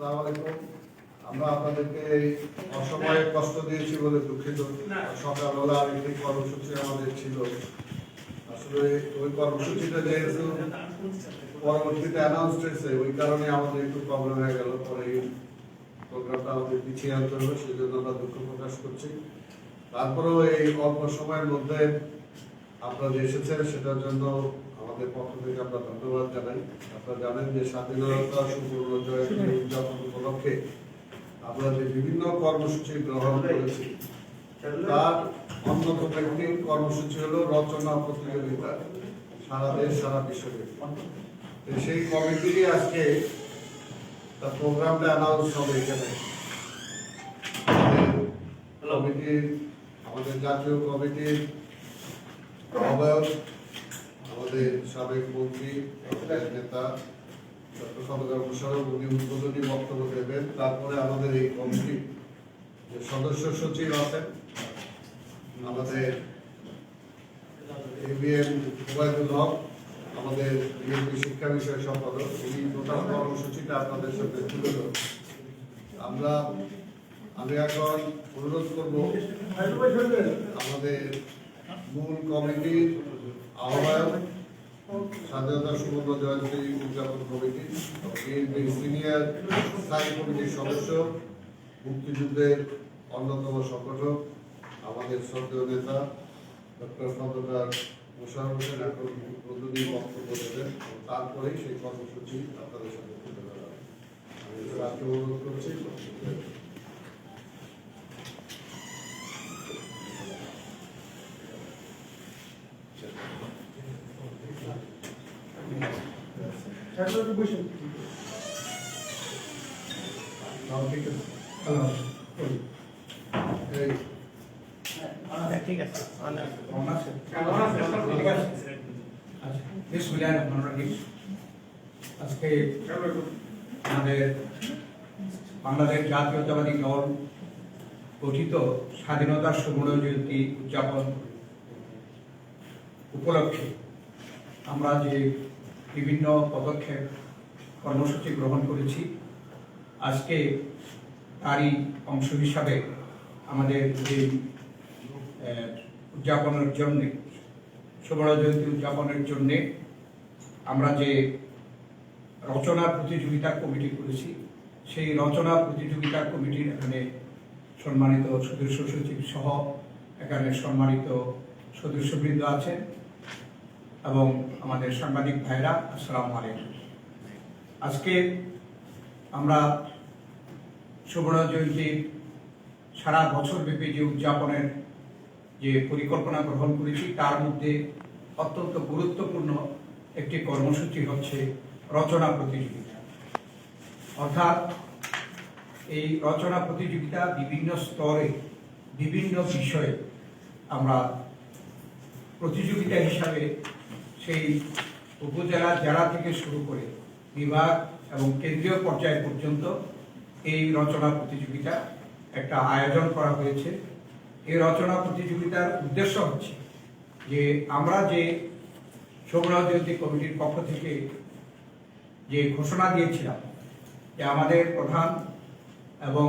আসসালামু আলাইকুম। আমরা আপনাদেরকে অসময়ে কষ্ট দিয়েছি বলে দুঃখিত। সকালবেলা একটি কর্মসূচি আমাদের ছিল, আসলে ওই কর্মসূচিটা যেহেতু পরবর্তীতে অ্যানাউন্স হয়েছে ওই কারণে আমাদের একটু প্রবলেম হয়ে গেল। পরে প্রোগ্রামটা আমাদের পিছিয়ে আনতে হলো, সেই জন্য আমরা দুঃখ প্রকাশ করছি। তারপরেও এই অল্প সময়ের মধ্যে আপনারা যে এসেছেন সেটার জন্য আমাদের পক্ষ থেকে আমরা ধন্যবাদ জানাই। আপনারা জানেন যে স্বাধীনতা সুবর্ণ জয়ন্তী উদযাপন উপলক্ষে আমরা যে বিভিন্ন কর্মসূচি গ্রহণ করেছি, তার অন্যতম একটি কর্মসূচি হলো রচনা প্রতিযোগিতা, সারা দেশ সারা বিশ্বব্যাপী। সেই কমিটিরই আজকে তার প্রোগ্রামটা অ্যানাউন্স হবে এখানে। কমিটির আমাদের জাতীয় কমিটির আহ্বায়ক, আমাদের সাবেক মন্ত্রী, নেতা ডক্টর খন্দকার মোশাররফ, উনি উদ্বোধনী বক্তব্য দেবেন। তারপরে আমাদের এই কমিটির যে সদস্য সচিব আছেন, আমাদের এবিএম ওবায়দুল হক, আমাদের বিএনপি শিক্ষা বিষয় সম্পাদক, উনি টোটাল কর্মসূচিটা আপনাদের সাথে তুলে ধরবেন। আমি এখন অনুরোধ করব আমাদের মূল কমিটির আহ্বায়ক, স্বাধীনতা সুবর্ণ জয়ন্তী উদযাপন কমিটি, বিএনপির সিনিয়র স্থায়ী কমিটির সদস্য, মুক্তিযুদ্ধের অন্যতম সংগঠক, আমাদের শ্রদ্ধেয় নেতা ডক্টর খন্দকার মোশাররফ হোসেন এখন উদ্বোধনী বক্তব্য দেবেন। তারপরেই সেই কর্মসূচি আপনাদের সাথে তুলে ধরা হবে। আমি রাজ্য অনুরোধ করছি। ঠিক আছে। আজকে আমাদের বাংলাদেশ জাতীয়তাবাদী দল গঠিত স্বাধীনতার সুবর্ণ জয়ন্তী উদযাপন উপলক্ষে আমরা যে বিভিন্ন পদক্ষেপ কর্মসূচি গ্রহণ করেছি, আজকে তারই অংশ হিসাবে আমাদের যে উদযাপনের জন্যে সুবর্ণ জয়ন্তী উদযাপনের জন্যে আমরা যে রচনা প্রতিযোগিতা কমিটি করেছি, সেই রচনা প্রতিযোগিতা কমিটির এখানে সম্মানিত সদস্য সচিব সহ এখানে সম্মানিত সদস্যবৃন্দ আছেন এবং আমাদের সাংবাদিক ভাইরা, আসসালামু আলাইকুম। আজকে আমরা সুবর্ণ জয়ন্তীর সারা বছরব্যাপী যে উদযাপনের যে পরিকল্পনা গ্রহণ করেছি, তার মধ্যে অত্যন্ত গুরুত্বপূর্ণ একটি কর্মসূচি হচ্ছে রচনা প্রতিযোগিতা। অর্থাৎ এই রচনা প্রতিযোগিতা বিভিন্ন স্তরে বিভিন্ন বিষয়ে আমরা প্রতিযোগিতা হিসাবে সেই উপজেলা জেলা থেকে শুরু করে বিভাগ এবং কেন্দ্রীয় পর্যায় পর্যন্ত এই রচনা প্রতিযোগিতা একটা আয়োজন করা হয়েছে। এই রচনা প্রতিযোগিতার উদ্দেশ্য হচ্ছে যে আমরা যে সুবর্ণ জয়ন্তী কমিটির পক্ষ থেকে যে ঘোষণা দিয়েছিলাম যে আমাদের প্রধান এবং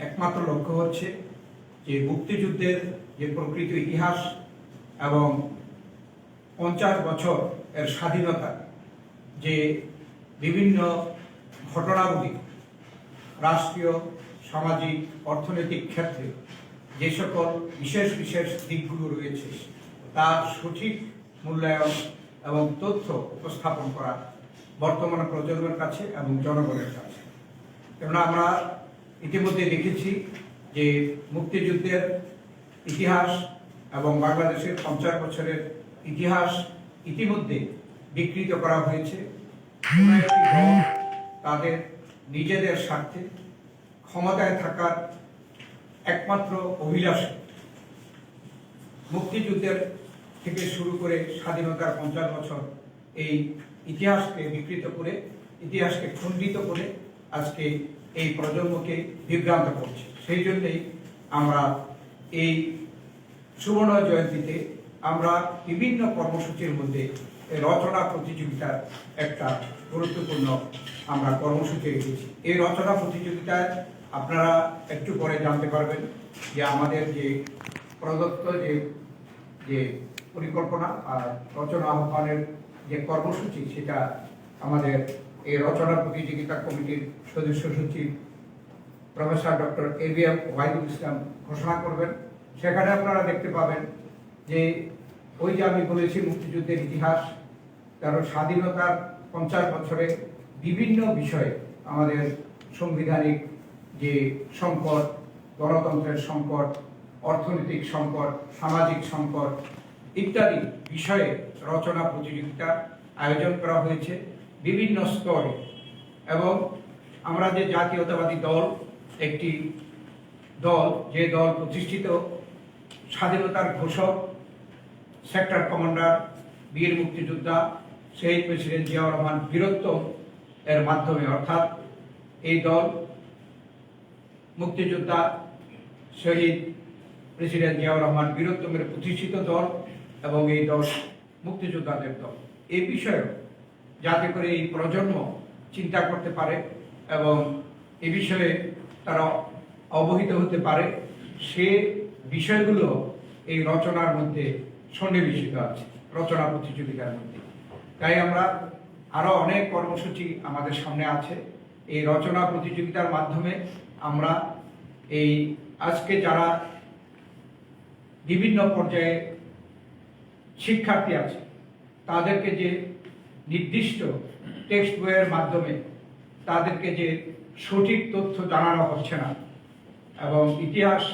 একমাত্র লক্ষ্য হচ্ছে যে মুক্তিযুদ্ধের যে প্রকৃত ইতিহাস এবং 50 বছর এর স্বাধীনতা যে বিভিন্ন ঘটনাবলী রাষ্ট্রীয়, সামাজিক, অর্থনৈতিক ক্ষেত্রে যে সকল বিশেষ বিশেষ দিকগুলো রয়েছে তার সঠিক মূল্যায়ন এবং তথ্য উপস্থাপন করা বর্তমান প্রজন্মের কাছে এবং জনগণের কাছে। কেননা আমরা ইতিমধ্যে দেখেছি যে মুক্তিযুদ্ধের ইতিহাস এবং বাংলাদেশের 50 বছরের ইতিহাস ইতিমধ্যে বিকৃত করা হয়েছে। তাদের নিজেদের স্বার্থে ক্ষমতায় থাকার একমাত্র অভিলাষে মুক্তিযুদ্ধের থেকে শুরু করে স্বাধীনতার 50 বছর এই ইতিহাসকে বিকৃত করে, ইতিহাসকে খণ্ডিত করে আজকে এই প্রজন্মকে বিভ্রান্ত করছে। সেই জন্যই আমরা এই সুবর্ণ জয়ন্তীতে আমরা বিভিন্ন কর্মসূচির মধ্যে রচনা প্রতিযোগিতার একটা গুরুত্বপূর্ণ আমরা কর্মসূচি রেখেছি। এই রচনা প্রতিযোগিতায় আপনারা একটু পরে জানতে পারবেন যে আমাদের যে প্রদত্ত যে পরিকল্পনা আর রচনা আহ্বানের যে কর্মসূচি, সেটা আমাদের এই রচনা প্রতিযোগিতা কমিটির সদস্য সচিব প্রফেসর ডক্টর এবিএম ওয়াহিদুল ইসলাম ঘোষণা করবেন। সেখানে আপনারা দেখতে পাবেন যে ওই যে আমি বলেছি মুক্তিযুদ্ধের ইতিহাস, কারণ স্বাধীনতার 50 বছরে বিভিন্ন বিষয়ে আমাদের সাংবিধানিক যে সংকট, গণতন্ত্রের সংকট, অর্থনৈতিক সংকট, সামাজিক সংকট ইত্যাদি বিষয়ে রচনা প্রতিযোগিতা আয়োজন করা হয়েছে বিভিন্ন স্তরে। এবং আমরা যে জাতীয়তাবাদী দল, একটি দল, যে দল প্রতিষ্ঠিত স্বাধীনতার ঘোষক সেক্টর কমান্ডার বীর মুক্তিযোদ্ধা শহীদ প্রেসিডেন্ট জিয়াউর রহমান বীরত্ব এর মাধ্যমে, অর্থাৎ এই দল মুক্তিযোদ্ধা শহীদ প্রেসিডেন্ট জিয়াউর রহমান বীরত্বের প্রতিষ্ঠিত দল এবং এই দল মুক্তিযোদ্ধাদের দল। এই বিষয়েও যাতে করে এই প্রজন্ম চিন্তা করতে পারে এবং এ বিষয়ে তারা অবহিত হতে পারে, সে বিষয়গুলো এই রচনার মধ্যে সন্নিবেশিত আছে, রচনা প্রতিযোগিতার মধ্যে। তাই আমরা আরো অনেক কর্মসূচি আমাদের সামনে আছে। এই রচনা প্রতিযোগিতার মাধ্যমে আমরা এই আজকে যারা বিভিন্ন পর্যায়ে শিক্ষার্থী আছে তাদেরকে যে নির্দিষ্ট টেক্সট বইয়ের মাধ্যমে তাদেরকে যে সঠিক তথ্য জানানো হচ্ছে না এবং ইতিহাস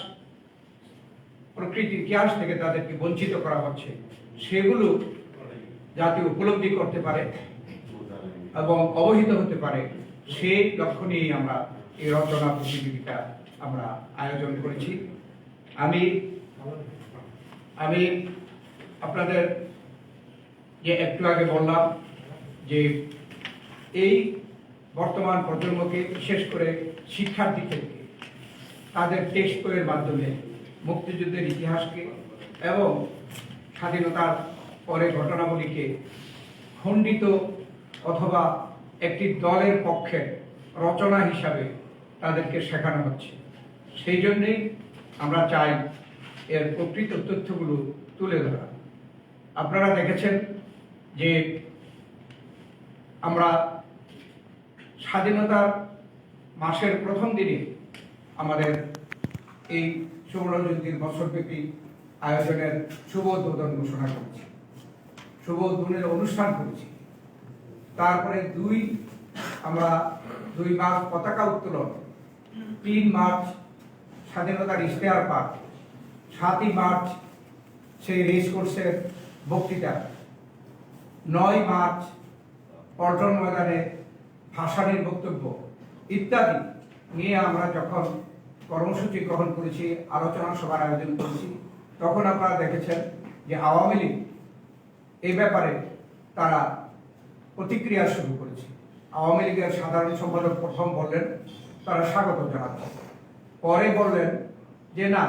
থেকে তাদেরকে বঞ্চিত করা হচ্ছে, সেগুলো যাতে উপলব্ধি করতে পারে এবং অবহিত হতে পারে, সেই লক্ষ্য নিয়েই আমরা এই রচনা প্রতিযোগিতা আমরা আয়োজন করেছি। আমি আপনাদের যে একটু আগে বললাম যে এই বর্তমান প্রজন্মকে, বিশেষ করে শিক্ষার্থীদেরকে তাদের টেক্সট বইয়ের মাধ্যমে মুক্তিযুদ্ধের ইতিহাসকে এবং স্বাধীনতার পরে ঘটনাবলীকে খণ্ডিত অথবা একটি দলের পক্ষে রচনা হিসাবে তাদেরকে শেখানো হচ্ছে। সেই জন্যেই আমরা চাই এর প্রকৃত তথ্যগুলো তুলে ধরা। আপনারা দেখেছেন যে আমরা স্বাধীনতার মাসের প্রথম দিনে আমাদের এই সুবর্ণজয়ন্তীর বছরব্যাপী আয়োজনের শুভ উদ্বোধন ঘোষণা করেছি, শুভ উদ্বোধনের অনুষ্ঠান করেছি। তারপরে 2 মার্চ পতাকা উত্তোলন, 3 মার্চ স্বাধীনতার ইশতেহার পাঠ, 7 মার্চ সেই রেস কোর্সের বক্তৃতা, 9 মার্চ পল্টন ময়দানে ভাসানের বক্তব্য ইত্যাদি নিয়ে আমরা যখন কর্মসূচি গ্রহণ করেছি, আলোচনা সভার আয়োজন করেছি, তখন আপনারা দেখেছেন যে আওয়ামী লীগ এই ব্যাপারে তারা প্রতিক্রিয়া শুরু করেছে। আওয়ামী লীগের সাধারণ সম্পাদক প্রথম বললেন তারা স্বাগত জানাচ্ছে, পরে বললেন যে না,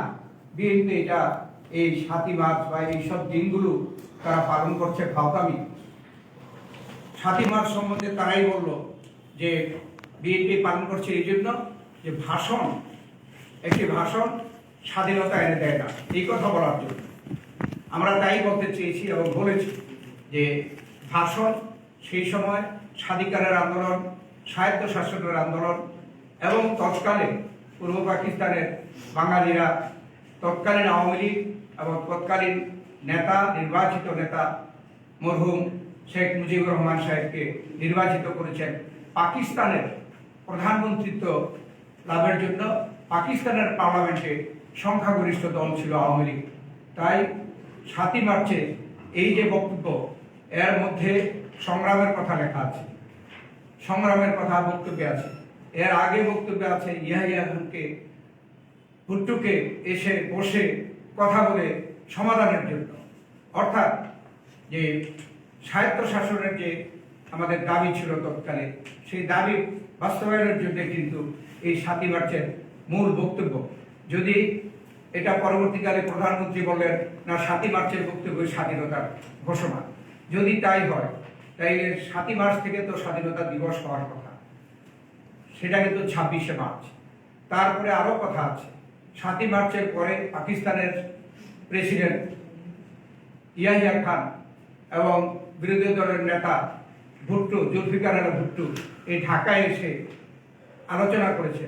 বিএনপি এটা এই 7 মার্চ বা এইসব দিনগুলো তারা পালন করছে ভাওতামি। 7 মার্চ সম্বন্ধে তারাই বলল যে বিএনপি পালন করছে এই জন্য যে একটি ভাষণ স্বাধীনতা এনে দেয় না, এই কথা বলার জন্য। আমরা তাই বলতে চেয়েছি এবং বলেছি যে ভাষণ সেই সময় স্বাধিকারের আন্দোলন, স্বায়ত্ত শাসনের আন্দোলন এবং তৎকালে পূর্ব পাকিস্তানের বাঙালিরা তৎকালীন আওয়ামী লীগ এবং তৎকালীন নির্বাচিত নেতা মরহুম শেখ মুজিবুর রহমান সাহেবকে নির্বাচিত করেছেন পাকিস্তানের প্রধানমন্ত্রিত্ব লাভের জন্য। পাকিস্তানের পার্লামেন্টে সংখ্যাগরিষ্ঠ দল ছিল আওয়ামী লীগ। তাই 7 মার্চে এই যে বক্তব্য, এর মধ্যে সংগ্রামের কথা লেখা আছে, সংগ্রামের কথা বক্তব্যে আছে। এর আগে বক্তব্যে আছে ইয়াহিয়া খানকে, ভুট্টোকে এসে বসে কথা বলে সমাধানের জন্য, অর্থাৎ যে স্বায়ত্ত শাসনের যে আমাদের দাবি ছিল তৎকালে, সেই দাবি বাস্তবায়নের জন্য কিন্তু এই 7 মার্চের মূল বক্তব্য। যদি এটা পরবর্তীকালে প্রধানমন্ত্রী বললেন না 7 মার্চের বক্তব্য স্বাধীনতার ঘোষণা, যদি তাই হয় তাই 7 মার্চ থেকে তো স্বাধীনতা দিবস হওয়ার কথা, সেটা কিন্তু 26শে মার্চ। তারপরে আরও কথা আছে, 7ই মার্চের পরে পাকিস্তানের প্রেসিডেন্ট ইয়াহিয়া খান এবং বিরোধী দলের নেতা ভুট্টো, জুলফিকার আলী ভুট্টো এই ঢাকায় এসে আলোচনা করেছে।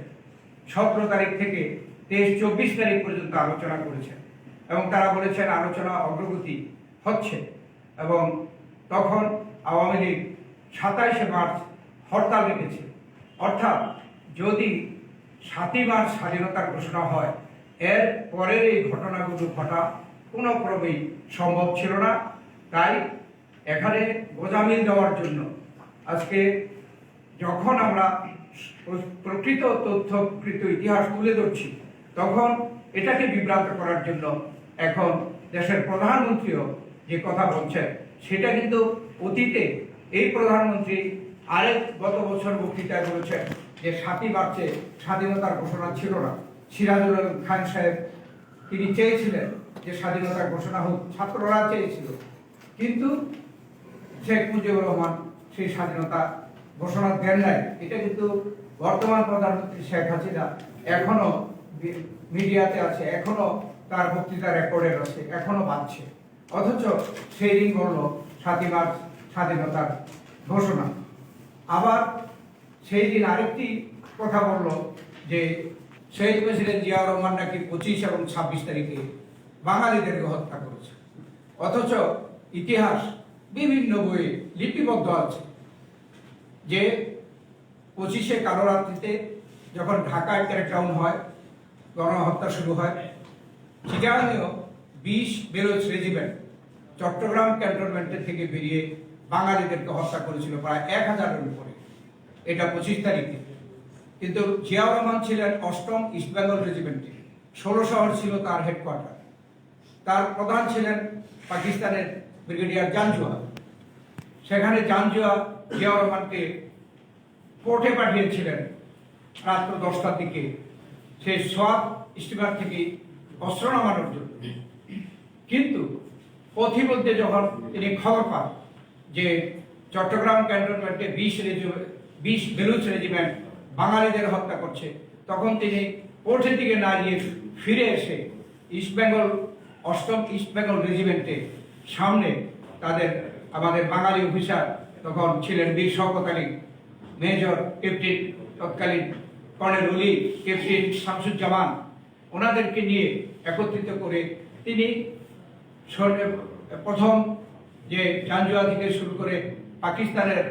17 তারিখ থেকে 23-24 তারিখ পর্যন্ত আলোচনা করেছেন এবং তারা বলেছেন আলোচনা অগ্রগতি হচ্ছে। এবং তখন আওয়ামী লীগ 27শে মার্চ হরতাল রেখেছে। অর্থাৎ যদি 7ই মার্চ স্বাধীনতার ঘোষণা হয়, এর পরের এই ঘটনাগুলো ঘটা কোনো ক্রমেই সম্ভব ছিল না। তাই এখানে গোজামিল দেওয়ার জন্য আজকে যখন আমরা প্রকৃত তথ্য, প্রকৃত ইতিহাস তুলে ধরছি, তখন এটাকে বিভ্রান্ত করার জন্য এখন দেশের প্রধানমন্ত্রীও যে কথা বলছেন, সেটা কিন্তু অতীতে এই প্রধানমন্ত্রী আরেক গত বছর বক্তৃতায় বলেছেন যে 7ই মার্চে স্বাধীনতার ঘোষণা ছিল না। সিরাজুল খান সাহেব তিনি চেয়েছিলেন যে স্বাধীনতার ঘোষণা হোক, ছাত্ররা চেয়েছিল, কিন্তু শেখ মুজিবুর রহমান সেই স্বাধীনতা ঘোষণা দেন নাই। এটা কিন্তু বর্তমান প্রধানমন্ত্রী শেখ হাসিনা এখনো মিডিয়াতে আছে, এখনো তার বক্তৃতা রেকর্ডের আছে, এখনো বাজছে। অথচ সেই দিন বলল 7ই মার্চ স্বাধীনতার ঘোষণা। আবার সেই দিন আরেকটি কথা বলল যে শহীদ প্রেসিডেন্ট জিয়াউর রহমান নাকি 25 এবং 26 তারিখে বাঙালিদেরকে হত্যা করেছে। অথচ ইতিহাস বিভিন্ন বইয়ে লিপিবদ্ধ আছে যে 25শে কালরাত্রিতে যখন ঢাকায় ক্র্যাকডাউন হয়, গণহত্যা শুরু হয়, চিটাগাংয়েও 20 বেলুচ রেজিমেন্ট চট্টগ্রাম ক্যান্টনমেন্টের থেকে বেরিয়ে বাঙালিদেরকে হত্যা করেছিল প্রায় 1000-এর উপরে। এটা 25 তারিখে। কিন্তু জিয়াউর রহমান ছিলেন 8ম ইস্ট বেঙ্গল রেজিমেন্টে, 16 শহর ছিল তার হেডকোয়ার্টার। তার প্রধান ছিলেন পাকিস্তানের ব্রিগেডিয়ার জাঞ্জুয়া। সেখানে জাঞ্জুয়া জিয়াউর রহমানকে কোর্টে পাঠিয়েছিলেন রাত্র 10টার দিকে সেই সোয়াব স্টিমার থেকে অস্ত্র নামানোর জন্য। কিন্তু পথিমধ্যে যখন তিনি খবর পান যে চট্টগ্রাম ক্যান্টনমেন্টে 20 বেলুচ রেজিমেন্ট বাঙালিদের হত্যা করছে, তখন তিনি কোর্টের দিকে না গিয়ে ফিরে এসে ইস্ট বেঙ্গল 8ম ইস্ট বেঙ্গল রেজিমেন্টে সামনে আমাদের বাঙালি অফিসার তখন ছিলেন বীর শওকত আলী, মেজর ক্যাপ্টেন তৎকালীন কর্নেল অলি, ক্যাপ্টেন শামসুজ্জামান, ওনাদেরকে নিয়ে একত্রিত করে তিনি প্রথম যে জাঞ্জুয়া থেকে শুরু করে পাকিস্তানের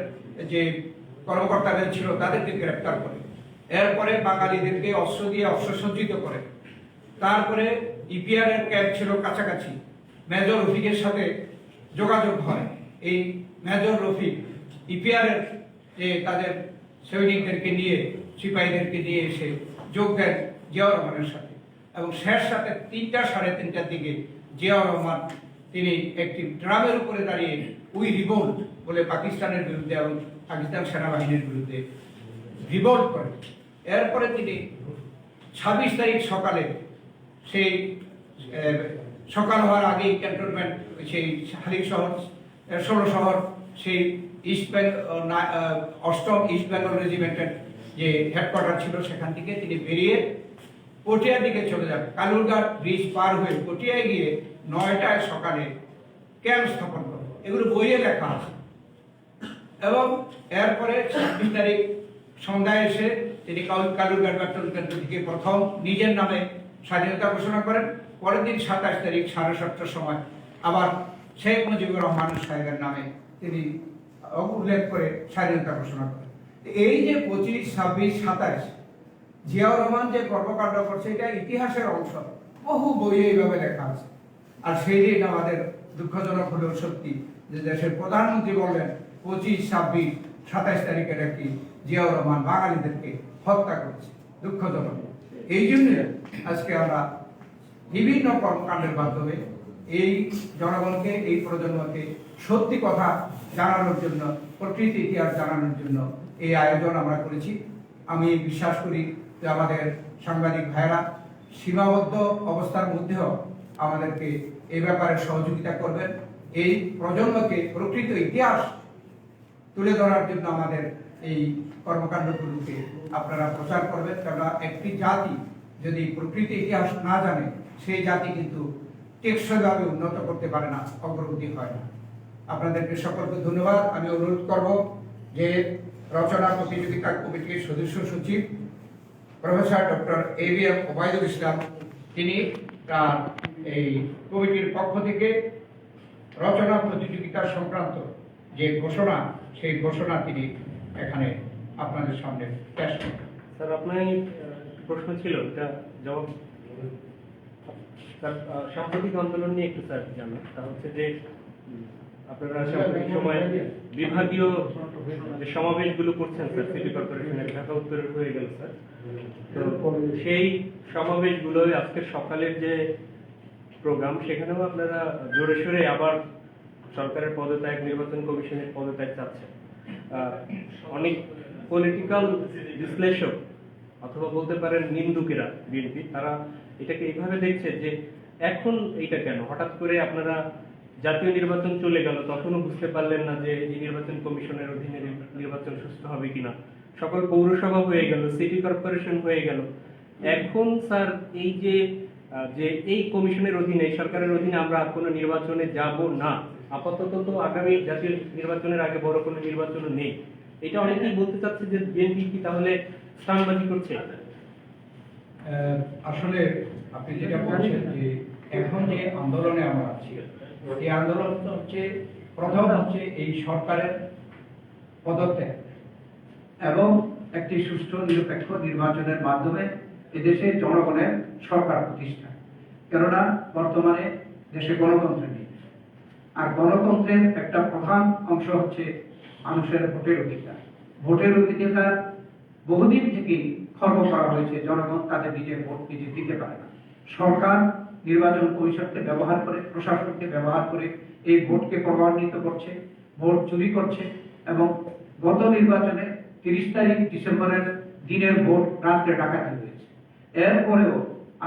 যে কর্মকর্তাদের ছিল তাদেরকে গ্রেপ্তার করে, এরপরে বাঙালিদেরকে অস্ত্র দিয়ে অস্ত্রসজ্জিত করে। তারপরে ইপিআর এর ক্যাম্প ছিল কাছাকাছি, মেজর রফিকের সাথে যোগাযোগ হয়। এই মেজর রফিক ইপিআর এর যে তাদের সৈনিকদেরকে নিয়ে, সিপাহীদেরকে নিয়ে এসে যোগ দেন জিয়াউর রহমানের সাথে। এবং শেষ সাথে 3টা সাড়ে 3টার দিকে জিয়াউর রহমান তিনি একটি ড্রামের উপরে দাঁড়িয়ে উই রিভোল্ট বলে পাকিস্তানের বিরুদ্ধে এবং পাকিস্তান সেনাবাহিনীর বিরুদ্ধে রিভোল্ট করেন। এরপরে তিনি 26 তারিখ সকালে সেই সকাল হওয়ার আগেই ক্যান্টনমেন্ট, সেই হালিম শহর 16 শহর, সেই 8ম ইস্ট বেঙ্গল রেজিমেন্টের যে হেডকোয়ার্টার ছিল সেখান থেকে তিনি বেরিয়ে পটিয়ার দিকে চলে যান। কালুরঘাট ব্রিজ পার হয়ে পটিয়ায় গিয়ে 9টায় সকালে ক্যাম্প স্থাপন করেন। এগুলো বইয়ে লেখা আছে। এবং এরপরে 26 তারিখ সন্ধ্যায় এসে তিনি কালুরঘাট ব্যাটন কেন্দ্র থেকে প্রথম নিজের নামে স্বাধীনতা ঘোষণা করেন। পরের দিন 27 তারিখ 7:30টার সময় আবার শেখ মুজিবুর রহমান সাহেবের নামে তিনি উল্লেখ করে স্বাধীনতা ঘোষণা করেন। এই যে 25, 26, 27 জিয়াউর রহমান যে কর্মকাণ্ড করছে, এটা ইতিহাসের অংশ, বহু বইয়ে এইভাবে লেখা আছে। আর সেই দিন আমাদের দুঃখজনক হলেও সত্যি যে দেশের প্রধানমন্ত্রী বললেন 25, 26, 27 তারিখের একটি জিয়াউর রহমান বাঙালিদেরকে হত্যা করেছে। দুঃখজনক। এই জন্য আজকে আমরা বিভিন্ন কর্মকাণ্ডের মাধ্যমে এই জনগণকে, এই প্রজন্মকে সত্যি কথা জানানোর জন্য, প্রকৃত ইতিহাস জানানোর জন্য এই আয়োজন আমরা করেছি। আমি বিশ্বাস করি যে আমাদের সাংবাদিক ভাইরা সীমাবদ্ধ অবস্থার মধ্যেও আমাদেরকে এই ব্যাপারে সহযোগিতা করবেন। এই প্রজন্মকে প্রকৃত ইতিহাস তুলে ধরার জন্য আমাদের এই কর্মকাণ্ডগুলোকে আপনারা প্রচার করবেন। কেননা একটি জাতি যদি প্রকৃতি ইতিহাস না জানে, সেই জাতি কিন্তু টেকসইভাবে উন্নত করতে পারে না, অগ্রগতি হয় না। আপনাদেরকে সকলকে ধন্যবাদ। আমি অনুরোধ করব যে রচনা প্রতিযোগিতা কমিটির সদস্য সচিব প্রফেসর ডক্টর ABM ওবায়দুল ইসলাম, তিনি তার এই কমিটির পক্ষ থেকে রচনা প্রতিযোগিতা সংক্রান্ত যে ঘোষণা, সেই ঘোষণা তিনি এখানে আপনাদের সামনে পেশ করবেন। স্যার, আপনার প্রশ্ন ছিল, এটা জবাব স্যার। সাম্প্রতিক আন্দোলন নিয়ে একটু স্যার জানা, তা হচ্ছে যে আপনারা সাম্প্রতিক সময়ে বিভাগীয় যে সমাবেশগুলো করছেন স্যার, সিটি কর্পোরেশনের ঢাকা উত্তরের হয়ে গেল স্যার, তো সেই সমাবেশগুলোই আজকের সকালের যে প্রোগ্রাম, সেখানেও আপনারা জোরে সোরে আবার সরকারের পদত্যাগ, নির্বাচন কমিশনের পদত্যাগ চাচ্ছেন। অনেক পলিটিক্যাল বিশ্লেষক অথবা বলতে পারেন নিন্দুকেরা, বিএনপি, তারা এটাকে এইভাবে দেখছে যে এখন এইটা কেন হঠাৎ করে আপনারা জাতীয় নির্বাচন চলে গেল, তখনও বুঝতে পারলেন না যে এই নির্বাচন কমিশনের অধীনে নির্বাচন সুষ্ঠু হবে কিনা, সকল পৌরসভা হয়ে গেল, সিটি কর্পোরেশন হয়ে গেল, এখন স্যার এই যে এই কমিশনের অধীনে, সরকারের অধীনে আমরা কোনো নির্বাচনে যাব না, আপাতত তো আগামী জাতীয় নির্বাচনের আগে বড় কোনো নির্বাচনও নেই, এটা অনেকেই বলতে চাচ্ছে যে বিএনপি কি তাহলে স্থানবাজি করছে? আসলে আপনি যেটা বলছেন যে এখন যে আন্দোলনে আমরা আছি, এই আন্দোলন হচ্ছে প্রথম হচ্ছে এই সরকারের পদত্যাগ এবং একটি সুষ্ঠু নিরপেক্ষ নির্বাচনের মাধ্যমে এদেশে জনগণের সরকার প্রতিষ্ঠা। কেননা বর্তমানে দেশে গণতন্ত্র নেই, আর গণতন্ত্রের একটা প্রধান অংশ হচ্ছে মানুষের ভোটের অধিকার। ভোটের অধিকার বহুদিন থেকেই খর্ব করা হয়েছে, জনগণ তাদের নিজের ভোট নিজে দিতে পারে না। সরকার নির্বাচন কমিশনকে ব্যবহার করে, প্রশাসনকে ব্যবহার করে এই ভোটকে প্রভাবিত করছে, ভোট চুরি করছে এবং গত নির্বাচনে 30 তারিখ ডিসেম্বরের দিনের ভোট রাত্রে ডাকাতি হয়েছে। এরপরেও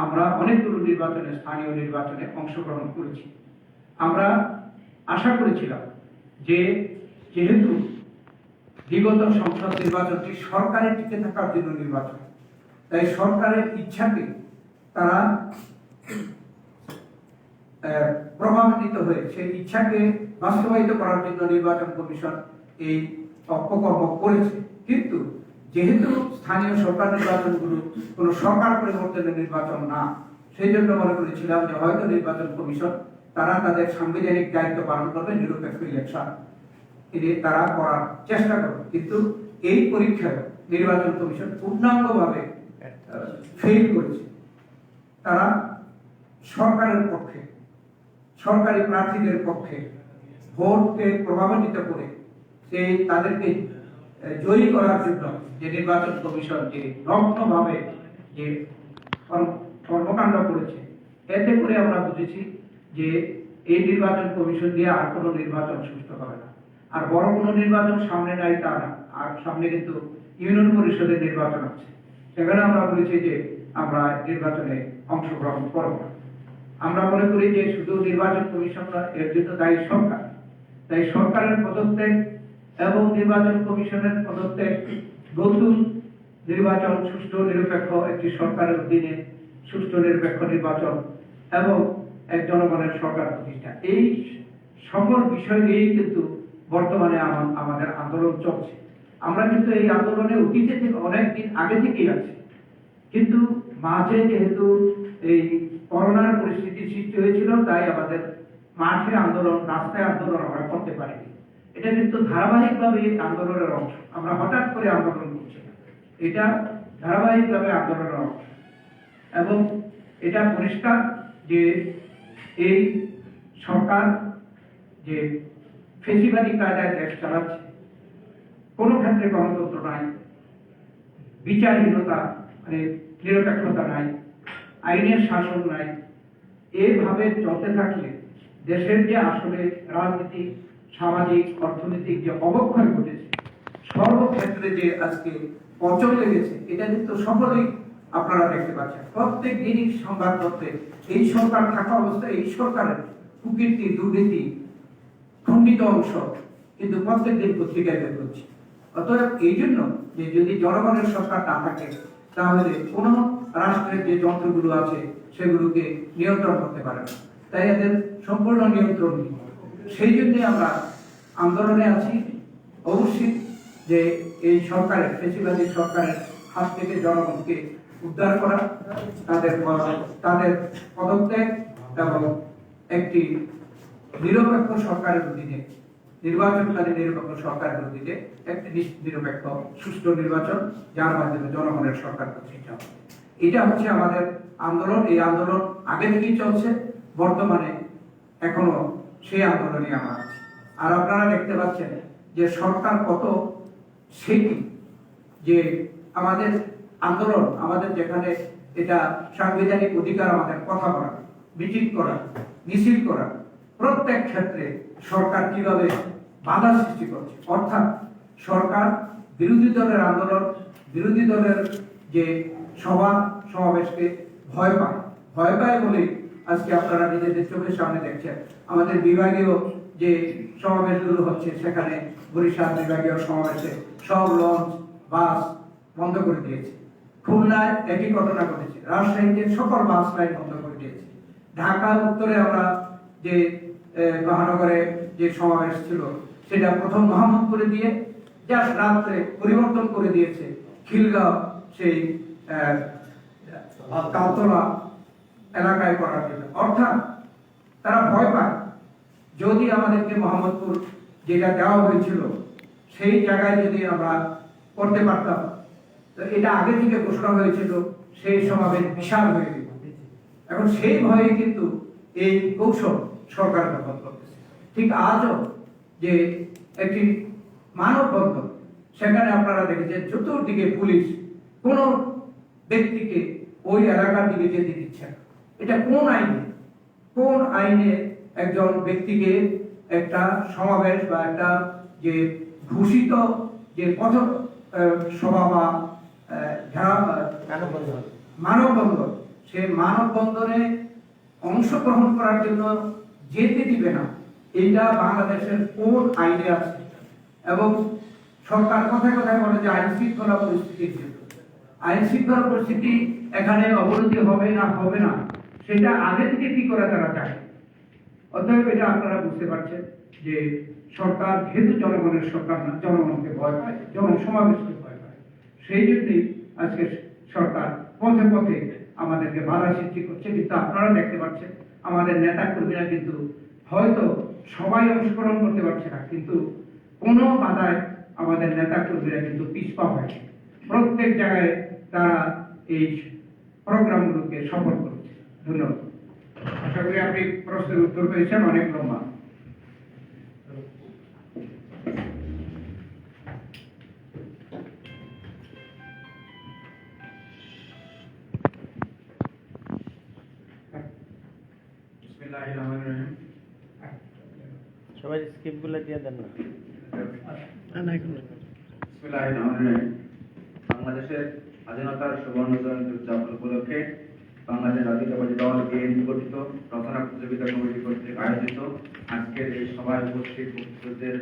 আমরা অনেকগুলো নির্বাচনে, স্থানীয় নির্বাচনে অংশগ্রহণ করেছি। আমরা আশা করেছিলাম যে যেহেতু বিগত সংসদ নির্বাচনটি সরকারের টিকে থাকার জন্য নির্বাচন, তাই সরকারের ইচ্ছাকে তারা প্রভাবিত হয়ে সেই ইচ্ছাকে বাস্তবায়িত করার জন্য নির্বাচন কমিশন এই অপকর্ম করেছে। কিন্তু যেহেতু স্থানীয় সরকার নির্বাচনগুলো কোনো সরকার পরিবর্তনের নির্বাচন না, সেই জন্য মনে করেছিলাম যে হয়তো নির্বাচন কমিশন তারা তাদের সাংবিধানিক দায়িত্ব পালন করবে, নিরপেক্ষ ইলেকশন তারা করার চেষ্টা করবে। কিন্তু এই পরীক্ষায় নির্বাচন কমিশন পূর্ণাঙ্গভাবে ফেল করেছে। তারা সরকারের পক্ষে, সরকারি প্রার্থীদের পক্ষে ভোটকে প্রভাবিত করে সেই তাদেরকে জয়ী করার জন্য যে নির্বাচন কমিশন যে নগ্নভাবে যে কর্মকাণ্ড করেছে, এতে করে আমরা বুঝেছি যে এই নির্বাচন কমিশন দিয়ে আর কোনো নির্বাচন সুষ্ঠু হবে না। আর বড় কোনো নির্বাচন সামনে নাই তা না, আর সামনে কিন্তু ইউনিয়ন পরিষদের নির্বাচন আছে, সেখানে আমরা বলেছি যে আমরা নির্বাচনে অংশগ্রহণ করব না। আমরা মনে করি যে শুধু নির্বাচন কমিশন না, এর জন্য দায়ী সরকার। তাই সরকারের পদত্যাগ এবং নির্বাচন কমিশনের পদত্যাগ, নতুন নির্বাচন, সুষ্ঠু নিরপেক্ষ একটি সরকারের অধীনে সুষ্ঠু নিরপেক্ষ নির্বাচন এবং এক জনগণের সরকার প্রতিষ্ঠা, এই সকল বিষয় নিয়েই কিন্তু বর্তমানে আমাদের আন্দোলন চলছে। আমরা কিন্তু এই আন্দোলনে অতীতে থেকে অনেকদিন আগে থেকেই আছি, কিন্তু মাঝে যেহেতু এই করোনার পরিস্থিতি সৃষ্টি হয়েছিল, তাই আমাদের মাঠে আন্দোলন, রাস্তায় আন্দোলন আমরা করতে পারিনি। এটা কিন্তু ধারাবাহিকভাবে আন্দোলনের অংশ, আমরা হঠাৎ করে আন্দোলন করছি না, এটা ধারাবাহিকভাবে আন্দোলনের অংশ। এবং এটা পরিষ্কার যে এই সরকার যে ফেসিবাদী কায়দায় দেশ চালাচ্ছে, কোনো ক্ষেত্রে গণতন্ত্র নাই, বিচারহীনতা মানে নিরপেক্ষতা নাই, আইনের শাসন নাই। এইভাবে চলতে থাকলে দেশের যে আসলে রাজনীতিক, সামাজিক, অর্থনৈতিক যে অবক্ষয় ঘটেছে, সর্বক্ষেত্রে যে আজকে পচন লেগেছে, এটা কিন্তু সকলেই আপনারা দেখতে পাচ্ছেন। প্রত্যেক দিনই সংবাদপত্রে এই সরকার থাকা অবস্থায় এই সরকারের কুকীর্তি, দুর্নীতি, খণ্ডিত অংশ কিন্তু প্রত্যেক দিন পত্রিকায় বের হচ্ছে। অতএব এই জন্য যে যদি জনগণের সরকার না থাকে তাহলে কোনো রাষ্ট্রের যে যন্ত্রগুলো আছে সেগুলোকে নিয়ন্ত্রণ করতে পারে না, তাই এদের সম্পূর্ণ নিয়ন্ত্রণ নেই। সেই জন্যে আমরা আন্দোলনে আছি। অবশ্যই যে এই সরকারের ফ্যাসিবাদী সরকারের হাত থেকে জনগণকে উদ্ধার করা, তাদের পদত্যাগ এবং একটি নিরপেক্ষ সরকারের অধীনে নির্বাচনকারী নিরপেক্ষ সরকারের অধীনে একটি নিরপেক্ষ সুষ্ঠু নির্বাচন, যার মাধ্যমে জনগণের সরকার প্রতিষ্ঠা হবে। এটা হচ্ছে আমাদের আন্দোলন। এই আন্দোলন আগে থেকেই চলছে, বর্তমানে এখনো সেই আন্দোলনে আমরা আছি। আর আপনারা দেখতে পাচ্ছেন যে সরকার কত সেই যে আমাদের আন্দোলন, আমাদের যেখানে এটা সাংবিধানিক অধিকার, আমাদের কথা বলা, মিটিং করা, মিছিল করা, প্রত্যেক ক্ষেত্রে সরকার কিভাবে বাধা সৃষ্টি করছে। অর্থাৎ সরকার বিরোধী দলের আন্দোলন, বিরোধী দলের যে সভা সমাবেশকে ভয় পায় বলেই আজকে আপনারা নিজেদের চোখের সামনে দেখছেন আমাদের বিভাগীয় যে সমাবেশগুলো হচ্ছে, সেখানে বরিশাল বিভাগীয় সমাবেশে সব লঞ্চ বাস বন্ধ করে দিয়েছে। খুলনায় একই ঘটনা ঘটেছে, রাজশাহীতে সকল বাস লাইন বন্ধ করে দিয়েছে। ঢাকা উত্তরে আমরা যে মহানগরে যে সমাবেশ ছিল সেটা প্রথম মোহাম্মদপুরে দিয়ে জাস্ট রাত্রে পরিবর্তন করে দিয়েছে খিলগাঁও সেই তালতলা এলাকায় করার জন্য। অর্থাৎ তারা ভয় পায় যদি আমাদেরকে মোহাম্মদপুর যেটা দেওয়া হয়েছিল সেই জায়গায় যদি আমরা করতে পারতাম, তো এটা আগে থেকে ঘোষণা হয়েছিল, সেই সমাবেশ বিশাল হয়ে যেত। এখন সেই ভয়ে কিন্তু এই কৌশল সরকার ব্যবহার করতেছে। ঠিক আজও যে একটি মানববন্ধন, সেখানে আপনারা দেখেছেন চতুর্দিকে পুলিশ কোন ব্যক্তিকে ওই এলাকার দিকে যেতে দিচ্ছে না। এটা কোন আইনে একজন ব্যক্তিকে একটা সমাবেশ বা একটা যে ঘোষিত যে পথ সভা বা মানববন্ধন, সে মানববন্ধনে অংশগ্রহণ করার জন্য যেতে দিবে না, এইটা বাংলাদেশের কোন আইনে আছে? এবং সরকার কথায় কথায় বলে যে আইন শৃঙ্খলা পরিস্থিতির জন্য। আইন শৃঙ্খলা পরিস্থিতি এখানে অবনতি হবে না সেটা আগে থেকে কি করে তারা জানে। অতএব এটা আপনারা বুঝতে পারছেন যে সরকার যেহেতু জনগণের সরকার না, জনগণকে ভয় পায়, জনসমাবেশকে ভয় পায়, সেই জন্যই আজকে সরকার পথে পথে আমাদেরকে বাধা সৃষ্টি করছে। কিন্তু আপনারা দেখতে পাচ্ছেন আমাদের নেতা কর্মীরা কিন্তু হয়তো সবাই অংশগ্রহণ করতে পারছে না, কিন্তু কোনো বাধায় আমাদের নেতা কর্মীরা কিন্তু পিছপা হয়েছে। প্রত্যেক জায়গায় তারা এই প্রোগ্রামগুলোকে সফল করছে। ধন্যবাদ। আশা করি আপনি প্রশ্নের উত্তর পেয়েছেন, অনেক লম্বা। সবাই স্ক্রিপ্ট গুলো দিয়ে দেন না। বাংলাদেশের স্বাধীনতার সুবর্ণ জয়ন্তী উদযাপন উপলক্ষে বাংলাদেশ জাতীয়তাবাদী দল বিএনপি গঠিত রচনা প্রতিযোগিতা কমিটি কর্তৃক আয়োজিত আজকের এই সভায় উপস্থিত মুক্তিযুদ্ধের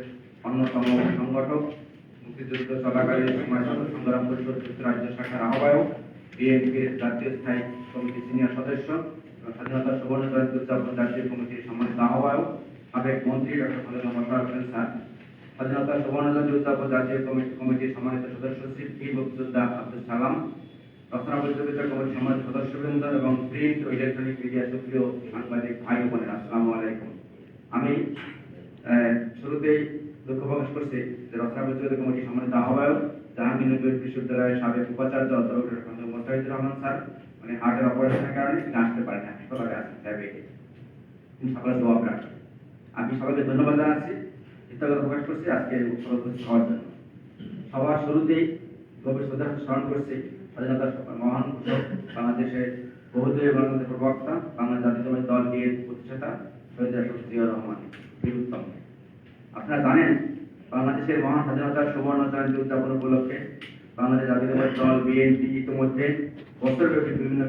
অন্যতম সংগঠক, মুক্তিযুদ্ধ চলাকালীন সময় সংগ্রাম পরিষদ রাজ্য শাখার আহ্বায়ক, বিএনপির জাতীয় স্থায়ী কমিটির সিনিয়র সদস্য, স্বাধীনতার সুবর্ণ জয়ন্তী উদযাপন জাতীয় কমিটির সম্মানিত আহ্বায়ক, সাবেক মন্ত্রী ডক্টর ফজলুল মোশাররফ হোসেন স্যার, স্বাধীনতা সুবর্ণ জয়ন্তী উদযাপন জাতীয় কমিটির সম্মানিত সদস্য বীর মুক্তিযোদ্ধা আব্দুল সালাম, রচনা প্রতিযোগিতা কমিটির সম্মানিত সদস্যবৃন্দ এবং প্রিন্ট ও ইলেকট্রনিক মিডিয়া সুপ্রিয় সাংবাদিক ভাই ও বোনেরা, আসসালামু আলাইকুম। আমি শুরুতেই দুঃখ প্রকাশ করছি যে রচনা প্রতিযোগিতা কমিটির সম্মানিত আহ্বায়ক জাহাঙ্গীরনগর বিশ্ববিদ্যালয়ের সাবেক উপাচার্য অধ্যাপক ডক্টর মোস্তাফিজুর রহমান স্যার হার্টের অপারেশনের কারণে আসতে পারেন না, হাসপাতালে আছেন ডায়াবেটিক, সকলের দোয়া প্রার্থী। আমি সবাইকে ধন্যবাদ জানাচ্ছি, কৃতজ্ঞতা প্রকাশ করছি আজকে উপস্থিত হওয়ার জন্য। সবার শুরুতেই গভীর শ্রদ্ধা স্মরণ করছি স্বাধীনতার মহান ঘোষক, বাংলাদেশের বহুদলীয় গণতন্ত্রের প্রবক্তা, বাংলাদেশ জাতীয়তাবাদী দল বিএনপি প্রতিষ্ঠাতা শহীদ রাষ্ট্রপতি জিয়াউর রহমান বীর উত্তম। আপনারা জানেন বাংলাদেশের মহান স্বাধীনতার সুবর্ণ জয়ন্তী উদযাপন উপলক্ষে বাংলাদেশ জাতীয়তাবাদী দল বিএনপি ইতিমধ্যে বছরব্যাপী বিভিন্ন